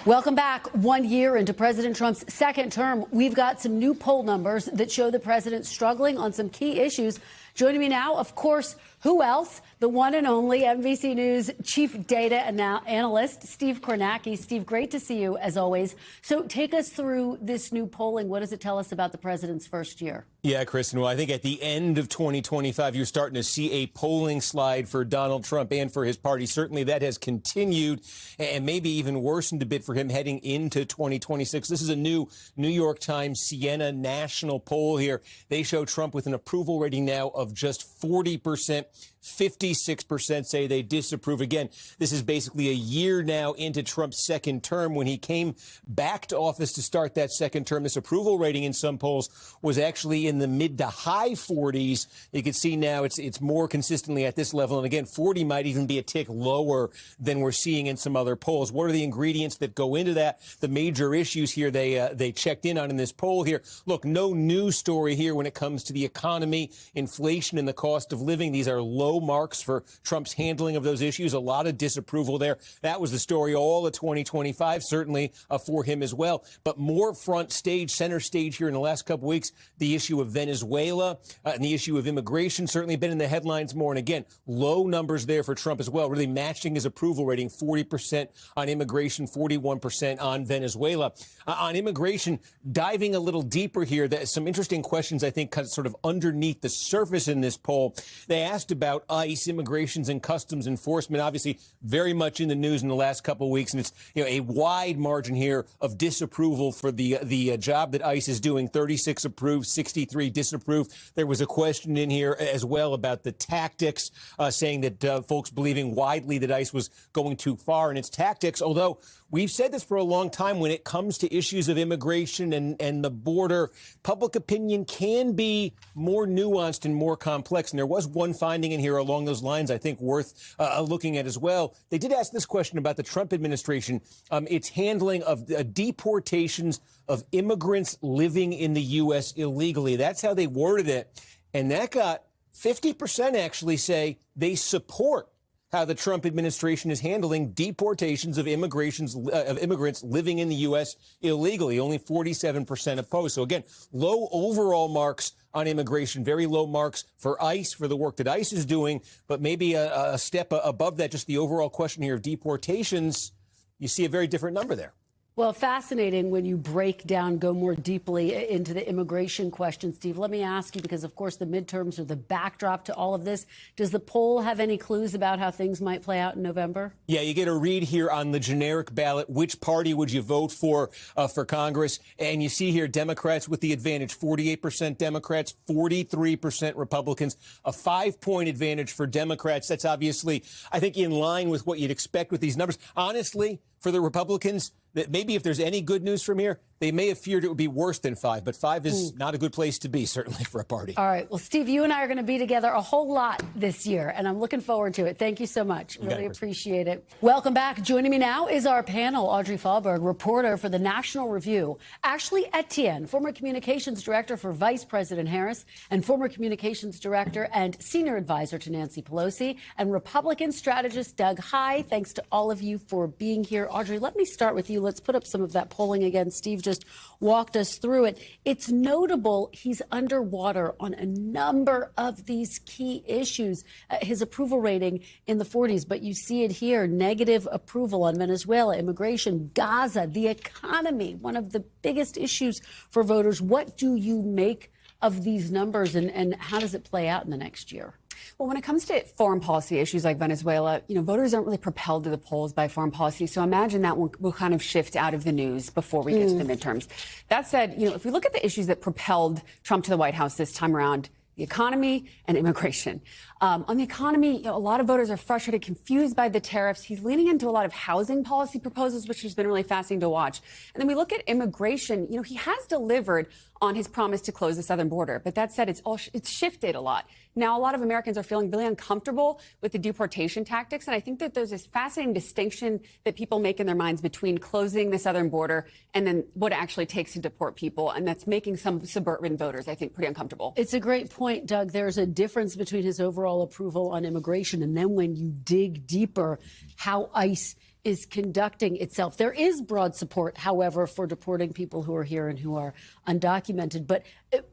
Welcome back. 1 year into President Trump's second term, we've got some new poll numbers that show the president struggling on some key issues. Joining me now, of course, who else? The one and only NBC News chief data analyst, Steve Kornacki. Steve, great to see you, as always. So take us through this new polling. What does it tell us about the president's first year? Yeah, Kristen, well, I think at the end of 2025, you're starting to see a polling slide for Donald Trump and for his party. Certainly that has continued and maybe even worsened a bit for him heading into 2026. This is a new New York Times Siena national poll here. They show Trump with an approval rating now of just 40%. 56% say they disapprove. Again, this is basically a year now into Trump's second term. When he came back to office to start that second term, this approval rating in some polls was actually in the mid to high 40s. You can see now it's more consistently at this level. And again, 40 might even be a tick lower than we're seeing in some other polls. What are the ingredients that go into that? The major issues here they checked in on in this poll here. Look, no news story here when it comes to the economy, inflation, and the cost of living. These are low marks for Trump's handling of those issues. A lot of disapproval there. That was the story all of 2025, certainly for him as well. But more front stage, center stage here in the last couple of weeks, the issue of Venezuela and the issue of immigration certainly been in the headlines more. And again, low numbers there for Trump as well, really matching his approval rating, 40% on immigration, 41% on Venezuela. On immigration, diving a little deeper here, there's some interesting questions, I think, sort of underneath the surface in this poll. They asked about ICE, immigrations and customs enforcement, obviously very much in the news in the last couple of weeks. And it's a wide margin here of disapproval for the job that ICE is doing. 36 approved, 63 disapproved. There was a question in here as well about the tactics, saying that folks believing widely that ICE was going too far in its tactics, although we've said this for a long time when it comes to issues of immigration and the border, public opinion can be more nuanced and more complex. And there was one finding in here along those lines, I think, worth looking at as well. They did ask this question about the Trump administration, its handling of deportations of immigrants living in the U.S. illegally. That's how they worded it. And that got 50% actually say they support how the Trump administration is handling deportations of immigrants living in the U.S. illegally. Only 47% opposed. So again, low overall marks on immigration, very low marks for ICE, for the work that ICE is doing, but maybe a step above that, just the overall question here of deportations, you see a very different number there. Well, fascinating when you break down, go more deeply into the immigration question, Steve. Let me ask you, because, of course, the midterms are the backdrop to all of this. Does the poll have any clues about how things might play out in November? Yeah, you get a read here on the generic ballot. Which party would you vote for Congress? And you see here Democrats with the advantage, 48% Democrats, 43% Republicans, a 5-point advantage for Democrats. That's obviously, I think, in line with what you'd expect with these numbers. Honestly, for the Republicans, that maybe if there's any good news from here, they may have feared it would be worse than 5, but 5 is not a good place to be, certainly, for a party. All right. Well, Steve, you and I are going to be together a whole lot this year, and I'm looking forward to it. Thank you so much. Really appreciate it. Welcome back. Joining me now is our panel, Audrey Fahlberg, reporter for the National Review, Ashley Etienne, former communications director for Vice President Harris, and former communications director and senior advisor to Nancy Pelosi, and Republican strategist Doug Heye. Thanks to all of you for being here. Audrey, let me start with you. Let's put up some of that polling again. Steve just walked us through it. It's notable he's underwater on a number of these key issues. His approval rating in the 40s, but you see it here. Negative approval on Venezuela, immigration, Gaza, the economy, one of the biggest issues for voters. What do you make of these numbers, and how does it play out in the next year? Well, when it comes to foreign policy issues like Venezuela, voters aren't really propelled to the polls by foreign policy. So imagine that will kind of shift out of the news before we get to the midterms. That said, if we look at the issues that propelled Trump to the White House this time around, the economy and immigration. On the economy, a lot of voters are frustrated, confused by the tariffs. He's leaning into a lot of housing policy proposals, which has been really fascinating to watch. And then we look at immigration. He has delivered on his promise to close the southern border. But that said, it's shifted a lot. Now, a lot of Americans are feeling really uncomfortable with the deportation tactics. And I think that there's this fascinating distinction that people make in their minds between closing the southern border and then what it actually takes to deport people. And that's making some suburban voters, I think, pretty uncomfortable. It's a great point, Doug. There's a difference between his overall approval on immigration and then when you dig deeper, how ICE is conducting itself. There is broad support, however, for deporting people who are here and who are undocumented. But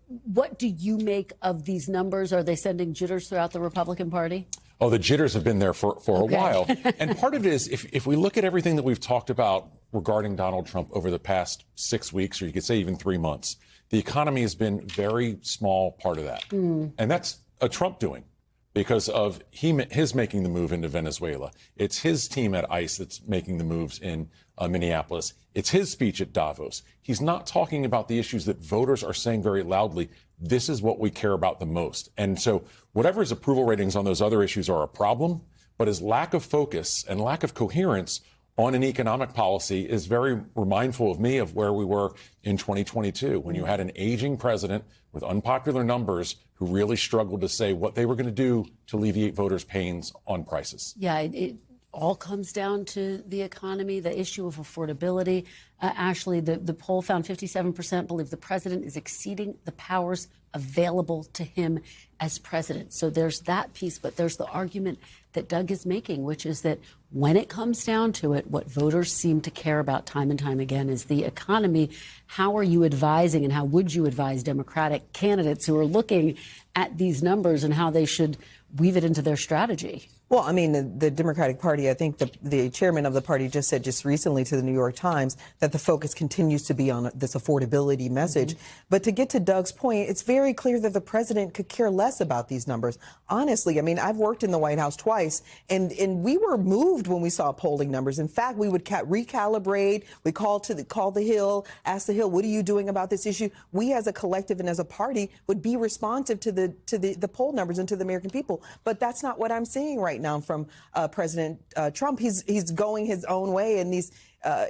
what do you make of these numbers? Are they sending jitters throughout the Republican Party? Oh, the jitters have been there for a while. And part of it is, if we look at everything that we've talked about regarding Donald Trump over the past 6 weeks, or you could say even 3 months, the economy has been a very small part of that. And that's a Trump doing, because of his making the move into Venezuela. It's his team at ICE that's making the moves in Minneapolis. It's his speech at Davos. He's not talking about the issues that voters are saying very loudly. This is what we care about the most. And so whatever his approval ratings on those other issues are a problem, but his lack of focus and lack of coherence on an economic policy is very mindful of me of where we were in 2022, when you had an aging president with unpopular numbers who really struggled to say what they were going to do to alleviate voters' pains on prices. Yeah, it all comes down to the economy, the issue of affordability. Ashley, the poll found 57% believe the president is exceeding the powers available to him as president. So there's that piece, but there's the argument that Doug is making, which is that when it comes down to it, what voters seem to care about time and time again is the economy. How are you advising, and how would you advise Democratic candidates who are looking at these numbers and how they should weave it into their strategy? Well, I mean, the Democratic Party, I think the chairman of the party just said just recently to the New York Times that the focus continues to be on this affordability message. But to get to Doug's point, it's very clear that the president could care less about these numbers. Honestly, I mean, I've worked in the White House twice, and we were moved when we saw polling numbers. In fact, we would recalibrate. We call the Hill, ask the Hill, what are you doing about this issue? We as a collective and as a party would be responsive to the poll numbers and to the American people. But that's not what I'm seeing right now from President Trump. He's going his own way in these,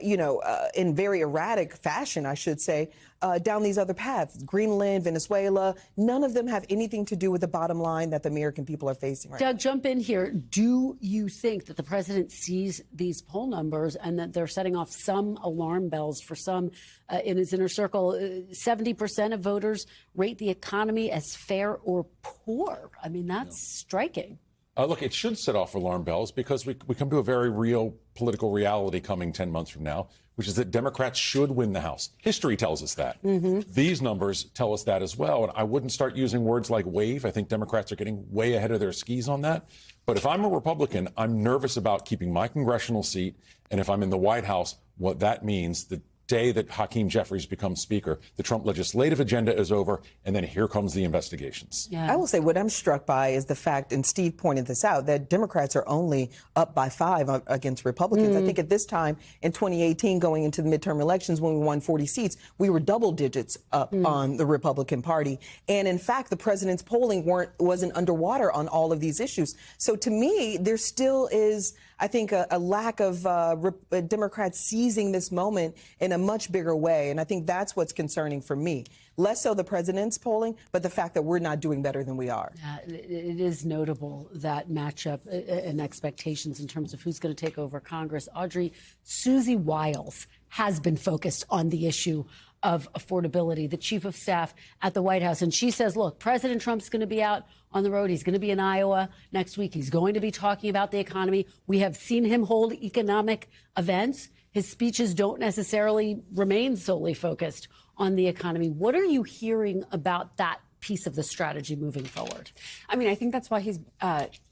in very erratic fashion, I should say, down these other paths. Greenland, Venezuela, none of them have anything to do with the bottom line that the American people are facing right now. Doug, jump in here. Do you think that the president sees these poll numbers and that they're setting off some alarm bells for some in his inner circle? 70% of voters rate the economy as fair or poor. I mean, that's striking. Look, it should set off alarm bells, because we come to a very real political reality coming 10 months from now, which is that Democrats should win the House. History tells us that. These numbers tell us that as well. And I wouldn't start using words like wave. I think Democrats are getting way ahead of their skis on that. But if I'm a Republican, I'm nervous about keeping my congressional seat. And if I'm in the White House, what that means, the day that Hakeem Jeffries becomes Speaker, the Trump legislative agenda is over, and then here comes the investigations. Yeah. I will say what I'm struck by is the fact, and Steve pointed this out, that Democrats are only up by 5 against Republicans. I think at this time in 2018, going into the midterm elections, when we won 40 seats, we were double digits up on the Republican Party. And in fact, the president's polling wasn't underwater on all of these issues. So to me, there still is, I think, a lack of Democrats seizing this moment in a much bigger way. And I think that's what's concerning for me. Less so the president's polling, but the fact that we're not doing better than we are. It is notable, that matchup and expectations in terms of who's going to take over Congress. Audrey, Susie Wiles has been focused on the issue of affordability, the chief of staff at the White House. And she says, look, President Trump's going to be out on the road. He's going to be in Iowa next week. He's going to be talking about the economy. We have seen him hold economic events. His speeches don't necessarily remain solely focused on the economy. What are you hearing about that piece of the strategy moving forward? I mean, I think that's why he's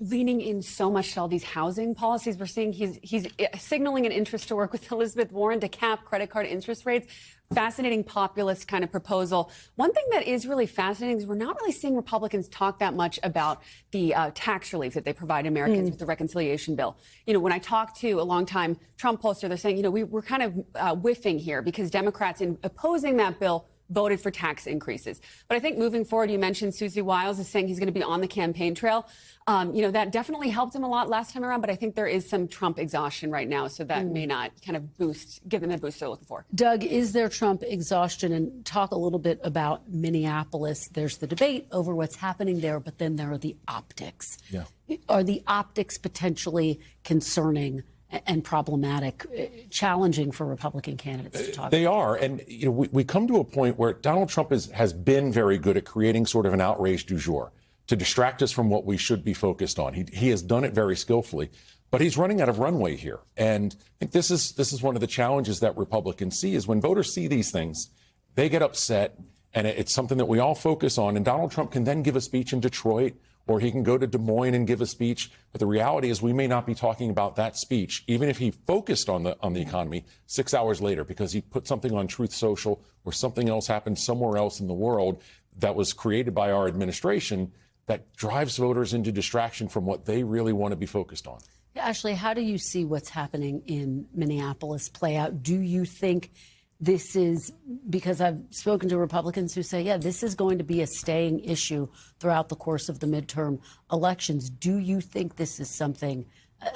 leaning in so much to all these housing policies. We're seeing he's signaling an interest to work with Elizabeth Warren to cap credit card interest rates. Fascinating populist kind of proposal. One thing that is really fascinating is we're not really seeing Republicans talk that much about the tax relief that they provide Americans with the reconciliation bill. You know, when I talk to a longtime Trump pollster, they're saying, you know, we're kind of whiffing here because Democrats, in opposing that bill, voted for tax increases. But I think moving forward, you mentioned Susie Wiles is saying he's going to be on the campaign trail. You know, that definitely helped him a lot last time around, but I think there is some Trump exhaustion right now, so that may not kind of give them the boost they're looking for. Doug, is there Trump exhaustion? And talk a little bit about Minneapolis. There's the debate over what's happening there, but then there are the optics. Yeah. Are the optics potentially concerning and problematic, challenging for Republican candidates to talk They about? are. And, you know, we come to a point where Donald Trump has been very good at creating sort of an outrage du jour to distract us from what we should be focused on. He has done it very skillfully. But he's running out of runway here. And I think this is one of the challenges that Republicans see is when voters see these things, they get upset, and it's something that we all focus on. And Donald Trump can then give a speech in Detroit, or he can go to Des Moines and give a speech. But the reality is we may not be talking about that speech, even if he focused on the economy 6 hours later, because he put something on Truth Social or something else happened somewhere else in the world that was created by our administration that drives voters into distraction from what they really want to be focused on. Ashley, how do you see what's happening in Minneapolis play out? Do you think this is, because I've spoken to Republicans who say, yeah, this is going to be a staying issue throughout the course of the midterm elections. Do you think this is something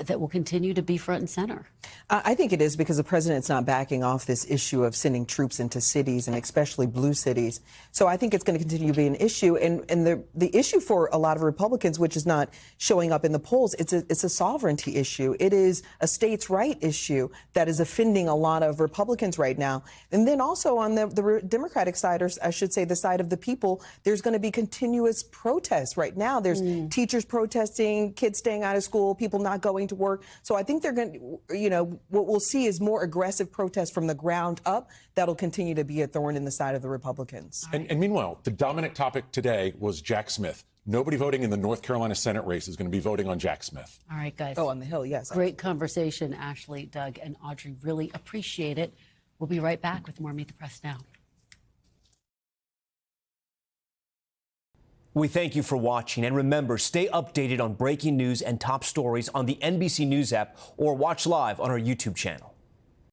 that will continue to be front and center? I think it is, because the president's not backing off this issue of sending troops into cities, and especially blue cities. So I think it's going to continue to be an issue. And the issue for a lot of Republicans, which is not showing up in the polls, it's a sovereignty issue. It is a states' right issue that is offending a lot of Republicans right now. And then also on the Democratic side, or I should say the side of the people, there's going to be continuous protests right now. There's teachers protesting, kids staying out of school, people not going to work. So I think they're going to, what we'll see is more aggressive protests from the ground up that'll continue to be a thorn in the side of the Republicans. And meanwhile, the dominant topic today was Jack Smith. Nobody voting in the North Carolina Senate race is going to be voting on Jack Smith. All right, guys. Oh, on the Hill, yes. Great conversation, Ashley, Doug, and Audrey. Really appreciate it. We'll be right back with more Meet the Press Now. We thank you for watching, and remember, stay updated on breaking news and top stories on the NBC News app or watch live on our YouTube channel.